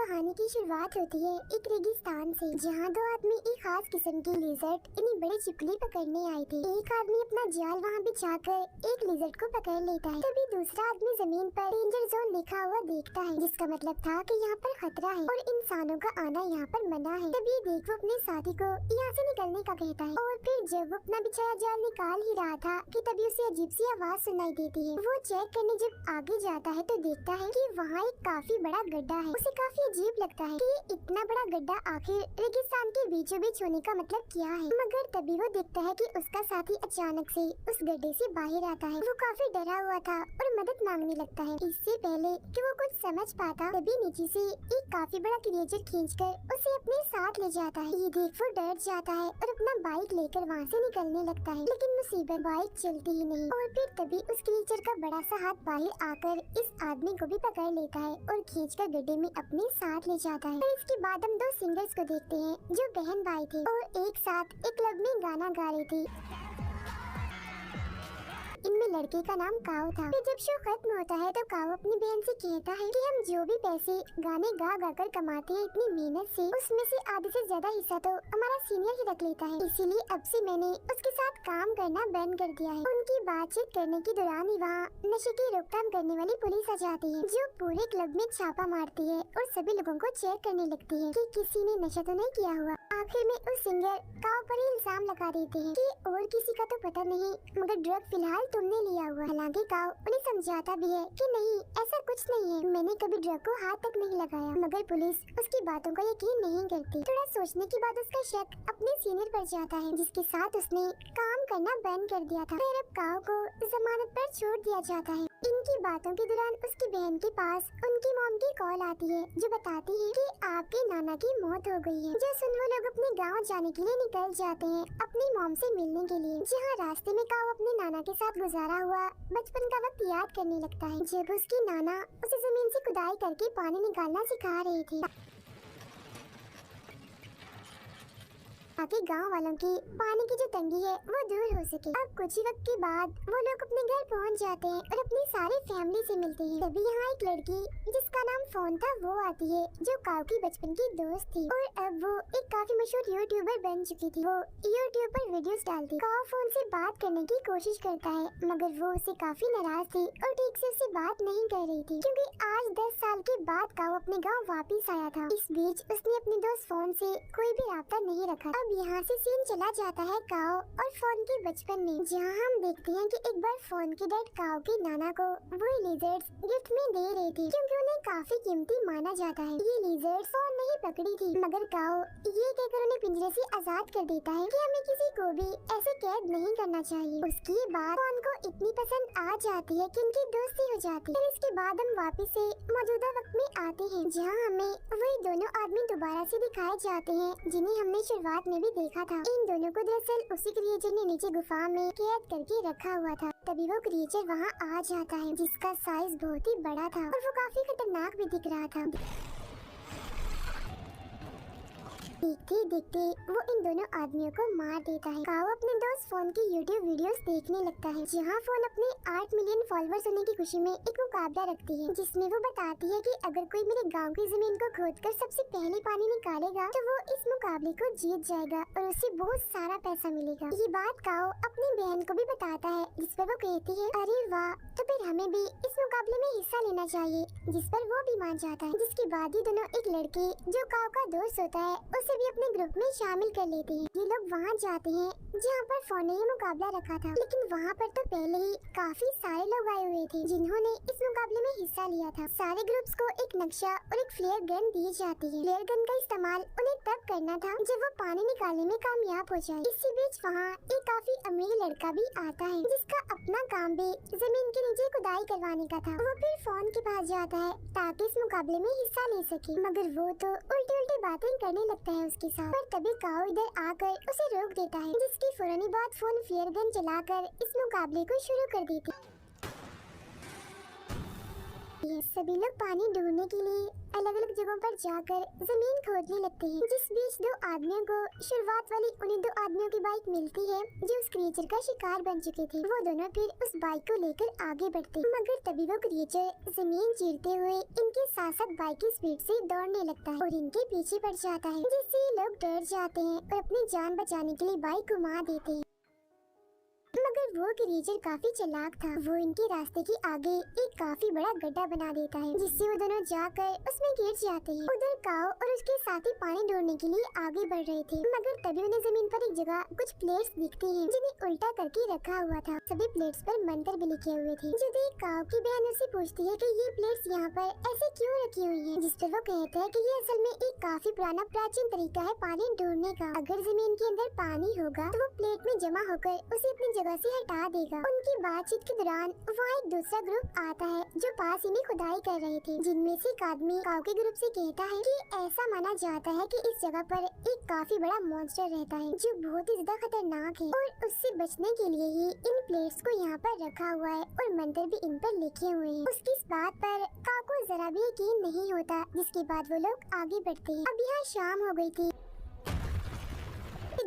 कहानी की शुरुआत होती है एक रेगिस्तान से, जहाँ दो आदमी एक खास किस्म की लिजर्ट इतनी बड़ी छिपकली पकड़ने आए थे। एक आदमी अपना जाल वहाँ बिछाकर एक लिजर्ट को पकड़ लेता है, तभी दूसरा आदमी जमीन पर डेंजर जोन लिखा हुआ देखता है, जिसका मतलब था कि यहाँ पर खतरा है और इंसानों का आना यहाँ पर मना है। तभी देख वो अपने साथी को यहाँ से निकलने का कहता है और फिर जब वो अपना बिछाया जाल निकाल ही रहा था कि तभी उसे अजीब सी आवाज सुनाई देती है। वो चेक करने जब आगे जाता है तो देखता है कि वहाँ एक काफी बड़ा गड्ढा है। उसे काफी अजीब लगता है कि इतना बड़ा गड्ढा आखिर रेगिस्तान के बीचों बीच होने का मतलब क्या है, मगर तभी वो देखता है कि उसका साथी अचानक से उस गड्ढे से बाहर आता है। वो काफी डरा हुआ था और मदद मांगने लगता है। इससे पहले कि वो कुछ समझ पाता तभी नीचे से एक काफी बड़ा क्रिएचर खींचकर उसे अपने साथ ले जाता है। ये देख वो डर जाता है और अपना बाइक लेकर वहाँ से निकलने लगता है, लेकिन मुसीबत बाइक चलती ही नहीं। और फिर तभी उस क्रिएचर का बड़ा सा हाथ बाहर आकर इस आदमी को भी पकड़ लेता है और खींचकर गड्ढे में अपने साथ ले जाता है। फिर इसके बाद हम दो सिंगर्स को देखते हैं जो बहन भाई थे और एक साथ एक क्लब में गाना गा रहे थे। इनमें लड़के का नाम काओ था। फिर जब शो खत्म होता है तो काओ अपनी बहन से कहता है कि हम जो भी पैसे गाने गा गा कर कमाते हैं इतनी मेहनत से, उसमें से आधे से ज्यादा हिस्सा तो हमारा सीनियर ही रख लेता है, इसीलिए अब से मैंने उसके साथ काम करना बंद कर दिया है। उनकी बातचीत करने के दौरान ही वहाँ नशे की रोकथाम करने वाली पुलिस आ जाती है, जो पूरे क्लब में छापा मारती है और सभी लोगों को चेक करने लगती है कि किसी ने नशा तो नहीं किया हुआ। आखिर में उस सिंगर काओ पर ही इल्जाम लगा देते हैं कि और किसी का तो पता नहीं, मगर ड्रग फिलहाल तुमने लिया हुआ। हालांकि काओ उन्हें समझाता भी है कि नहीं, ऐसा कुछ नहीं है, मैंने कभी ड्रग को हाथ तक नहीं लगाया, मगर पुलिस उसकी बातों का यकीन नहीं करती। थोड़ा सोचने के बाद उसका शक अपने सीनियर पर जाता है, जिसके साथ उसने काम करना बंद कर दिया था। फिर अब काओ को जमानत पर छोड़ दिया जाता है। इनकी बातों के दौरान उसकी बहन के पास उनकी मॉम की कॉल आती है, जो बताती है कि आपके नाना की मौत हो गई है। जो सुन वो लोग अपने गांव जाने के लिए निकल जाते हैं अपनी मॉम से मिलने के लिए, जहां रास्ते में काओ अपने नाना के साथ गुजारा हुआ बचपन का वक्त याद करने लगता है, जब उसकी नाना उसे जमीन से खुदाई करके पानी निकालना सिखा रही थी ताकि गांव वालों की पानी की जो तंगी है वो दूर हो सके। अब कुछ ही वक्त के बाद वो लोग अपने घर पहुंच जाते हैं और अपनी सारी फैमिली से मिलते हैं। तभी यहाँ एक लड़की जिसका नाम फोन था वो आती है, जो काओ की बचपन की दोस्त थी और अब वो एक काफी मशहूर यूट्यूबर बन चुकी थी। वो यूट्यूब पर वीडियोस डालती। काओ फोन से बात करने की कोशिश करता है, मगर वो उससे काफी नाराज थी और ठीक से उससे बात नहीं कर रही थी, क्योंकि आज 10 साल के बाद काओ अपने गाँव वापिस आया था। इस बीच उसने अपने दोस्त फोन से कोई भी राब्ता नहीं रखा। यहाँ से सीन चला जाता है काओ और फोन के बचपन में, जहाँ हम देखते हैं कि एक बार फोन के डैड काओ के नाना को वो लिजर्ड्स गिफ्ट में दे रहे थे, क्योंकि उन्हें काफी कीमती माना जाता है। ये लिजर्ड्स फोन नहीं पकड़ी थी, मगर काओ ये कहकर उन्हें पिंजरे से आजाद कर देता है कि हमें किसी को भी ऐसे कैद नहीं करना चाहिए। उसकी बात फोन को इतनी पसंद आ जाती है कि उनकी दोस्ती हो जाती है। फिर इसके बाद हम वापिस से मौजूदा वक्त में आते हैं, जहाँ हमें वही दोनों आदमी दोबारा से दिखाए जाते हैं जिन्हें हमने शुरुआत में भी देखा था। इन दोनों को दरअसल उसी क्रिएचर ने नीचे गुफा में कैद करके रखा हुआ था। तभी वो क्रिएचर वहाँ आ जाता है, जिसका साइज बहुत ही बड़ा था और वो काफी खतरनाक भी दिख रहा था। देखते देखते वो इन दोनों आदमियों को मार देता है। काओ अपने दोस्त फोन की यूट्यूब वीडियोस देखने लगता है, जहाँ फोन अपने 8 मिलियन फॉलोअर्स होने की खुशी में एक मुकाबला रखती है, जिसमें वो बताती है कि अगर कोई मेरे गांव की जमीन को खोदकर सबसे पहले पानी निकालेगा तो वो इस मुकाबले को जीत जाएगा और उसे बहुत सारा पैसा मिलेगा। ये बात काओ अपनी बहन को भी बताता है, जिस पर वो कहती है अरे वाह, तो फिर हमें भी इस मुकाबले में हिस्सा लेना चाहिए, जिस पर वो भी मान जाता है। जिसके बाद ही दोनों एक लड़के जो काओ का दोस्त होता है उसे भी अपने ग्रुप में शामिल कर लेते हैं। ये लोग वहाँ जाते हैं जहाँ पर फोन ने ये मुकाबला रखा था, लेकिन वहाँ पर तो पहले ही काफी सारे लोग आए हुए थे जिन्होंने इस मुकाबले में हिस्सा लिया था। सारे ग्रुप्स को एक नक्शा और एक फ्लेयर गन दी जाती है। फ्लेयर गन का इस्तेमाल उन्हें तब करना था जब वो पानी निकालने में कामयाब हो जाए। इसी बीच वहाँ एक काफी अमीर लड़का भी आता है, जिसका अपना काम भी जमीन के नीचे खुदाई करवाने का था। वो फिर फोन के पास जाता है ताकि इस मुकाबले में हिस्सा ले सके, मगर वो तो उल्टी उल्टी बातें करने लगता है उसके साथ। पर तभी काओ इधर आकर उसे रोक देता है, जिसकी फौरनी बाद फोन फ्लेयर गन चलाकर इस मुकाबले को शुरू कर देती। ये सभी लोग पानी ढूंढने के लिए अलग अलग जगहों पर जाकर जमीन खोदने लगते हैं। जिस बीच दो आदमियों को शुरुआत वाली उन्हीं दो आदमियों की बाइक मिलती है जो उस क्रिएचर का शिकार बन चुके थे। वो दोनों फिर उस बाइक को लेकर आगे बढ़ते हैं, मगर तभी वो क्रिएचर जमीन चीरते हुए इनके साथ साथ बाइक की स्पीड से दौड़ने लगता है और इनके पीछे पड़ जाता है, जिससे ये लोग डर जाते हैं और अपनी जान बचाने के लिए बाइक घुमा देते हैं। मगर वो क्रिएचर काफी चालाक था। वो इनके रास्ते के आगे एक काफी बड़ा गड्ढा बना देता है, जिससे वो दोनों जाकर उसमें गिर जाते हैं। उधर काओ और उसके साथी पानी ढूंढने के लिए आगे बढ़ रहे थे, मगर तभी उन्हें जमीन पर एक जगह कुछ प्लेट्स दिखती हैं, जिन्हें उल्टा करके रखा हुआ था। सभी प्लेट्स पर मंत्र भी लिखे हुए थे। जो देख काओ की बहन उससे पूछती है कि ये प्लेट्स यहाँ पर ऐसे क्यों रखी हुई हैं, जिस पर वो कहता है कि ये असल में एक काफी पुराना प्राचीन तरीका है पानी ढूंढने का। अगर जमीन के अंदर पानी होगा तो वो प्लेट में जमा होकर उसे अपनी जगह से हटा देगा। उनकी बातचीत के दौरान वहाँ एक दूसरा ग्रुप आता है जो पास ही में खुदाई कर रहे थे, जिनमें से एक आदमी काऊ के ग्रुप से कहता है कि ऐसा माना जाता है कि इस जगह पर एक काफी बड़ा मॉन्स्टर रहता है जो बहुत ही ज्यादा खतरनाक है और उससे बचने के लिए ही इन प्लेट्स को यहाँ पर रखा हुआ है और मंत्र भी इन पर लिखे हुए हैं। उसकी इस बात पर काऊ को जरा भी यकीन नहीं होता, जिसके बाद वो लोग आगे बढ़ते हैं। अब यहाँ शाम हो गई थी।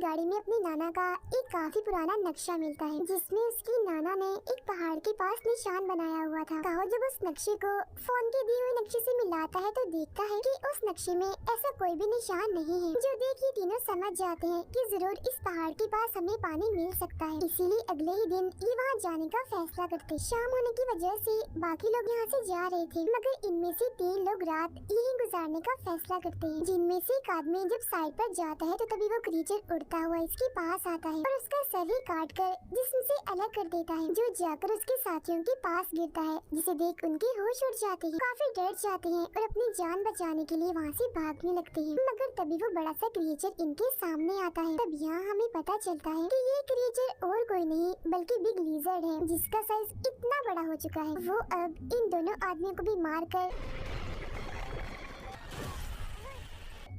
गाड़ी में अपने नाना का एक काफी पुराना नक्शा मिलता है, जिसमें उसकी नाना ने एक पहाड़ के पास निशान बनाया हुआ था। काओ जब उस नक्शे को फोन के दिए हुए नक्शे से मिलाता है तो देखता है कि उस नक्शे में ऐसा कोई भी निशान नहीं है। जो देख ये तीनों समझ जाते हैं कि जरूर इस पहाड़ के पास हमें पानी मिल सकता है, इसीलिए अगले ही दिन ये वहाँ जाने का फैसला करते। शाम होने की वजह से बाकी लोग यहाँ से जा रहे थे, मगर इनमें से 3 लोग रात यहीं गुजारने का फैसला करते हैं। जिनमें से एक आदमी जब साइड पर जाता है तो तभी वो क्रीचर उड़ता हुआ इसके पास आता है और उसका सर ही काट कर जिस्म से अलग कर देता है, जो जाकर उसके साथियों के पास गिरता है, जिसे देख उनके होश उड़ जाते हैं, काफी डर जाते हैं और अपनी जान बचाने के लिए वहाँ से भागने लगते हैं। मगर तभी वो बड़ा सा क्रिएचर इनके सामने आता है। तब यहाँ हमें पता चलता है कि ये क्रिएचर और कोई नहीं बल्कि बिग लिजर्ड है, जिसका साइज इतना बड़ा हो चुका है। वो अब इन दोनों आदमियों को भी मार कर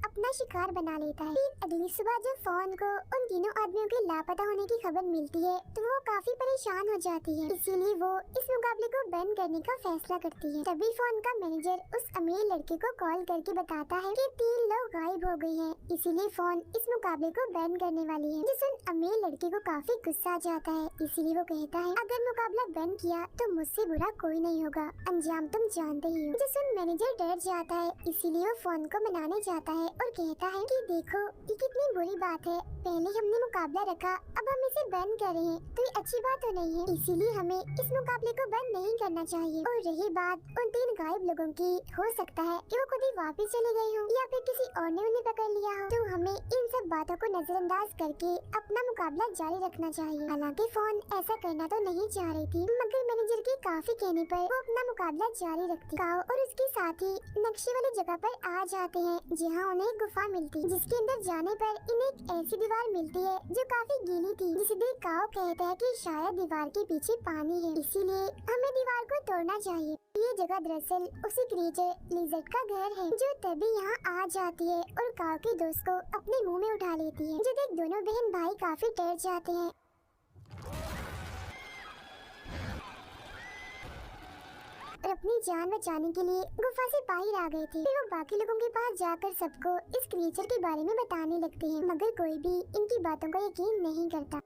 अपना शिकार बना लेता है। फिर अगली सुबह जब फोन को उन तीनों आदमियों के लापता होने की खबर मिलती है तो वो काफी परेशान हो जाती है, इसीलिए वो इस मुकाबले को बैन करने का फैसला करती है। तभी फोन का मैनेजर उस अमीर लड़के को कॉल करके बताता है कि 3 लोग गायब हो गए हैं, इसीलिए फोन इस मुकाबले को बैन करने वाली है। जिस उन अमीर लड़के को काफी गुस्सा आ जाता है, इसीलिए वो कहता है अगर मुकाबला बैन किया तो मुझसे बुरा कोई नहीं होगा, अंजाम तुम जानते ही हो। जिस उन मैनेजर डर जाता है, इसीलिए वो फोन को मनाने जाता है और कहता है कि देखो ये कितनी बुरी बात है, पहले हमने मुकाबला रखा, अब हम इसे बैन कर रहे हैं, तो ये अच्छी बात तो नहीं है, इसीलिए हमें इस मुकाबले को बैन नहीं करना चाहिए। और रही बात उन 3 गायब लोगों की, हो सकता है कि वो खुद ही वापस चले गए हों या फिर किसी और ने उन्हें पकड़ लिया हो, तो हमें इन सब बातों को नजरअंदाज करके अपना मुकाबला जारी रखना चाहिए। हालांकि फोन ऐसा करना तो नहीं चाह रही थी, मगर मैनेजर के काफी कहने पर वो अपना मुकाबला जारी रखती। काओ और उसके साथी नक्शे वाली जगह पर आ जाते हैं, जहाँ उन्हें गुफा मिलती, जिसके अंदर जाने पर इन्हें एक ऐसी दीवार मिलती है जो काफी गीली थी, जिसे देख काओ कहता है कि शायद दीवार के पीछे पानी है, इसीलिए हमें दीवार को तोड़ना चाहिए। ये जगह दरअसल उसी क्रिएचर लिजर्ड का घर है, जो तभी यहाँ आ जाती है और काओ के दोस्त को अपने मुंह में उठा लेती है। जो देख दोनों बहन भाई काफी डर जाते हैं और अपनी जान बचाने के लिए गुफा से बाहर आ गए थे। फिर वो बाकी लोगों के पास जाकर सबको इस क्रिएचर के बारे में बताने लगते हैं, मगर कोई भी इनकी बातों का यकीन नहीं करता।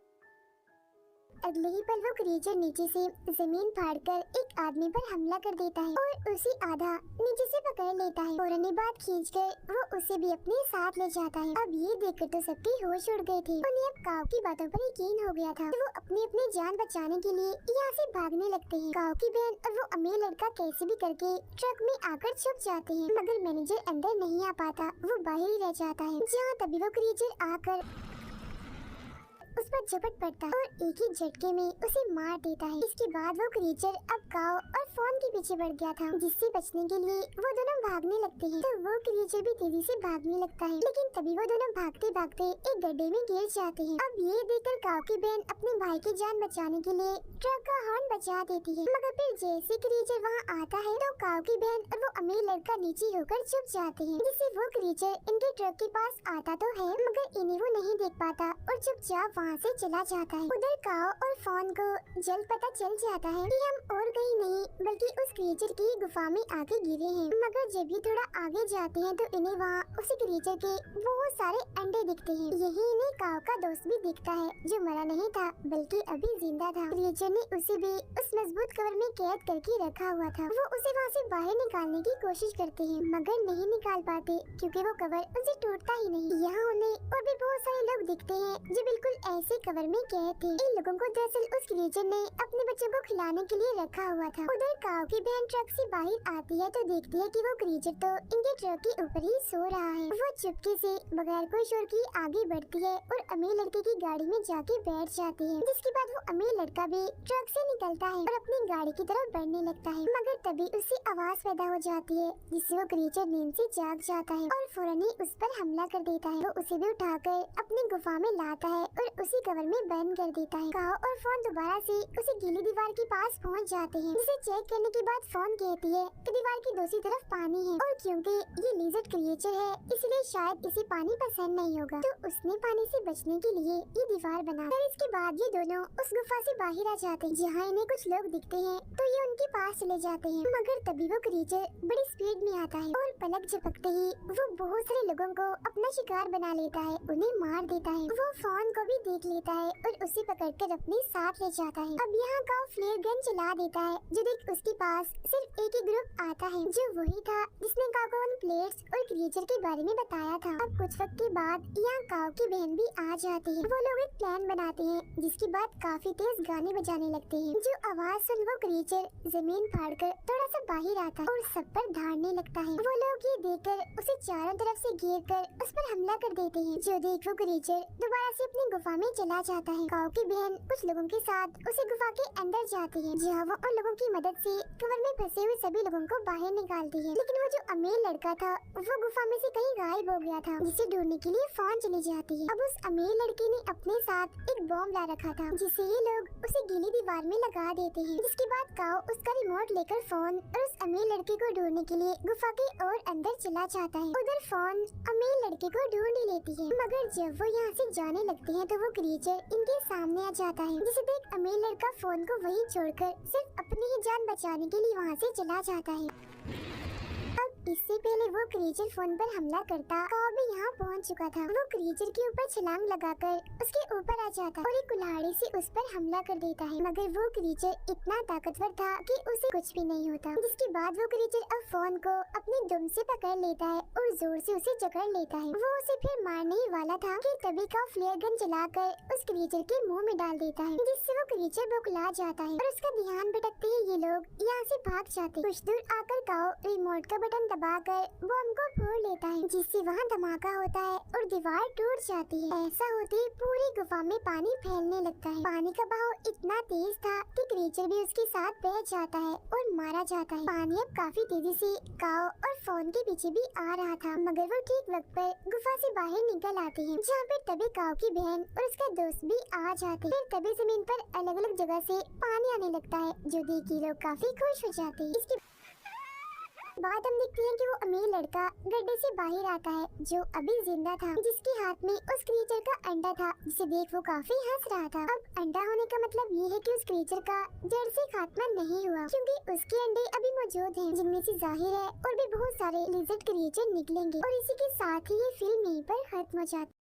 अगले ही पल वो क्रिएचर नीचे से जमीन फाड़कर एक आदमी पर हमला कर देता है और उसी आधा नीचे से पकड़ लेता है और अन्य बात खींचकर वो उसे भी अपने साथ ले जाता है। अब ये देखकर तो सबके होश उड़ गए थे, उन्हें अब काऊ की बातों पर यकीन हो गया था, तो वो अपनी अपनी जान बचाने के लिए यहाँ से भागने लगते हैं। काऊ की बहन और वो अमीर लड़का कैसे भी करके ट्रक में आकर छुप जाते हैं, मगर मैनेजर अंदर नहीं आ पाता, वो बाहर ही रह जाता है। जहाँ तभी वो क्रिएचर आकर उस पर झपट पड़ता है और एक ही झटके में उसे मार देता है। इसके बाद वो क्रिएचर अब काऊ और फोन के पीछे बढ़ गया था, जिससे बचने के लिए वो दोनों भागने लगते हैं। तो वो क्रिएचर भी तेजी से भागने लगता है, लेकिन तभी वो दोनों भागते भागते एक गड्ढे में गिर जाते हैं। अब ये देखकर काऊ की बहन अपने भाई की जान बचाने के लिए ट्रक का हॉर्न बजा देती है, मगर फिर जैसे क्रिएचर वहाँ आता है तो काऊ की बहन और वो अमीर लड़का नीचे होकर छुप जाते हैं, जिससे वो क्रिएचर इनके ट्रक के पास आता तो है, मगर इन्हें वो नहीं देख पाता और चुपचाप वहाँ से चला जाता है। उधर काओ और फॉन को जल्द पता चल जाता है कि हम और कहीं नहीं बल्कि उस क्रिएचर की गुफा में आके गिरे हैं। मगर जब ये थोड़ा आगे जाते हैं तो इन्हें वहाँ उसी क्रिएचर के बहुत सारे अंडे दिखते हैं। यही इन्हें काओ का दोस्त भी दिखता है जो मरा नहीं था बल्कि अभी जिंदा था। क्रिएचर ने उसे भी उस मजबूत कवर में कैद करके रखा हुआ था। वो उसे वहाँ से बाहर निकालने की कोशिश करते हैं मगर नहीं निकाल पाते क्योंकि वो कवर उनसे टूटता ही नहीं। यहाँ उन्हें और भी बहुत सारे लोग दिखते हैं जो बिल्कुल ऐसे कवर में कैद थे। इन लोगों को दरअसल उस क्रिएचर ने अपने बच्चों को खिलाने के लिए रखा हुआ था। उधर काओ की बहन ट्रक से बाहर आती है तो देखती है कि वो क्रिएचर तो इनके ट्रक के ऊपर ही सो रहा है। वो चुपके से बगैर कोई शोर की आगे बढ़ती है और अमीर लड़के की गाड़ी में जाके बैठ जाती है। जिसके बाद वो अमीर लड़का भी ट्रक से निकलता है और अपनी गाड़ी की तरफ बढ़ने लगता है मगर तभी उससे आवाज पैदा हो जाती है जिससे वो क्रिएचर नींद से जाग जाता है और फौरन ही उस पर हमला कर देता है। वो उसे भी उठाकर अपनी गुफा में लाता है और उसी कवर में बंद कर देता है। काओ और फॉन दोबारा से उसी गीली दीवार के पास पहुंच जाते हैं जिसे चेक करने के बाद फॉन कहती है कि दीवार की दूसरी तरफ पानी है और क्योंकि ये लिजर्ड क्रिएचर है इसलिए शायद इसे पानी पसंद नहीं होगा तो उसने पानी से बचने के लिए ये दीवार बना। फिर इसके बाद ये दोनों उस गुफा से बाहर आ जाते हैं जहाँ इन्हें कुछ लोग दिखते हैं तो ये उनके पास चले जाते हैं मगर तभी वो क्रिएचर बड़ी स्पीड में आता है और पलक झपकते ही वो बहुत सारे लोगों को अपना शिकार बना लेता है, उन्हें मार देता है। वो फॉन को भी देख लेता है और उसे पकड़कर अपने साथ ले जाता है। अब यहाँ का फ्लेयर गन चला देता है जो देख उसके पास सिर्फ एक ही ग्रुप आता है जो वही था जिसने काओ को उन प्लेट्स और क्रिएचर के बारे में बताया था। अब कुछ वक्त के बाद यहाँ काओ की बहन भी आ जाती है। वो लोग एक प्लान बनाते हैं जिसके बाद काफी तेज गाने बजाने लगते हैं। जो आवाज सुन वो क्रिएचर जमीन फाड़कर थोड़ा सा बाहर आता है और सब पर धाड़ने लगता है। वो लोग ये देखकर उसे चारों तरफ से घेर कर उस पर हमला कर देते हैं। जो देख वो क्रिएचर दोबारा से अपनी गुफा में चला जाता है। काओ की बहन कुछ लोगों के साथ उसे गुफा के अंदर जाती है जहाँ वो उन लोगों की मदद से कवर में फंसे हुए सभी लोगों को बाहर निकालती है। लेकिन वो जो अमीर लड़का था वो गुफा में से कहीं गायब हो गया था जिसे ढूंढने के लिए फॉन चली जाती है। अब उस अमीर लड़के ने अपने साथ एक बॉम्ब ला रखा था जिसे ये लोग उसे गीली दीवार में लगा देते हैं। जिसके बाद काओ उसका रिमोट लेकर फोन और उस अमीर लड़के को ढूंढने के लिए गुफा के और अंदर चला जाता है। उधर फोन अमीर लड़के को ढूंढ ही लेती है मगर जब वो यहाँ से जाने लगते हैं तो वो क्रिएचर इनके सामने आ जाता है जिसे देख अमीर लड़का फोन को वहीं छोड़कर सिर्फ अपनी ही जान बचाने के लिए वहाँ से चला जाता है। अब इससे पहले वो क्रिएचर फोन पर हमला करता काओ भी यहाँ पहुँच चुका था। वो क्रिएचर के ऊपर छलांग लगाकर उसके ऊपर आ जाता और एक कुल्हाड़ी से उस पर हमला कर देता है मगर वो क्रिएचर इतना ताकतवर था कि उसे कुछ भी नहीं होता। जिसके बाद वो क्रिएचर अब फोन को अपने दुम से पकड़ लेता है और जोर से उसे जकड़ लेता है। वो उसे फिर मारने ही वाला था कि तभी काओ फ्लेयर गन चलाकर उस क्रिएचर के मुंह में डाल देता है जिससे वो क्रिएचर बौखला जाता है और उसका ध्यान भटकते ही ये लोग यहाँ से भाग जाते। कुछ दूर आकर काओ रिमोट का बटन दबाकर बॉम्ब को फोड़ लेता है जिससे वहाँ धमाका होता है और दीवार टूट जाती है। ऐसा होते ही पूरी गुफा में पानी फैलने लगता है। पानी का बहाव इतना तेज था कि क्रिएचर भी उसके साथ बह जाता है और मारा जाता है। पानी अब काफी तेजी से काओ और फोन के पीछे भी आ रहा था मगर वो ठीक वक्त पर गुफा से बाहर निकल आते हैं जहाँ पे तभी काओ की बहन और उसका दोस्त भी आ जाते हैं। फिर तभी जमीन पर अलग अलग जगह से पानी आने लगता है जो देख के लोग काफी खुश हो जाते हैं। इसके बाद हम देखते हैं कि वो अमीर लड़का गड्ढे से बाहर आता है जो अभी जिंदा था जिसके हाथ में उस क्रिएचर का अंडा था जिसे देख वो काफी हंस रहा था। अब अंडा होने का मतलब ये है कि उस क्रिएचर का जड़ से खात्मा नहीं हुआ क्योंकि उसके अंडे अभी मौजूद हैं जिनमें से जाहिर है और भी बहुत सारे लिजर्ड क्रिएचर निकलेंगे और इसी के साथ ही ये फिल्म यहीं पर खत्म हो जाती है।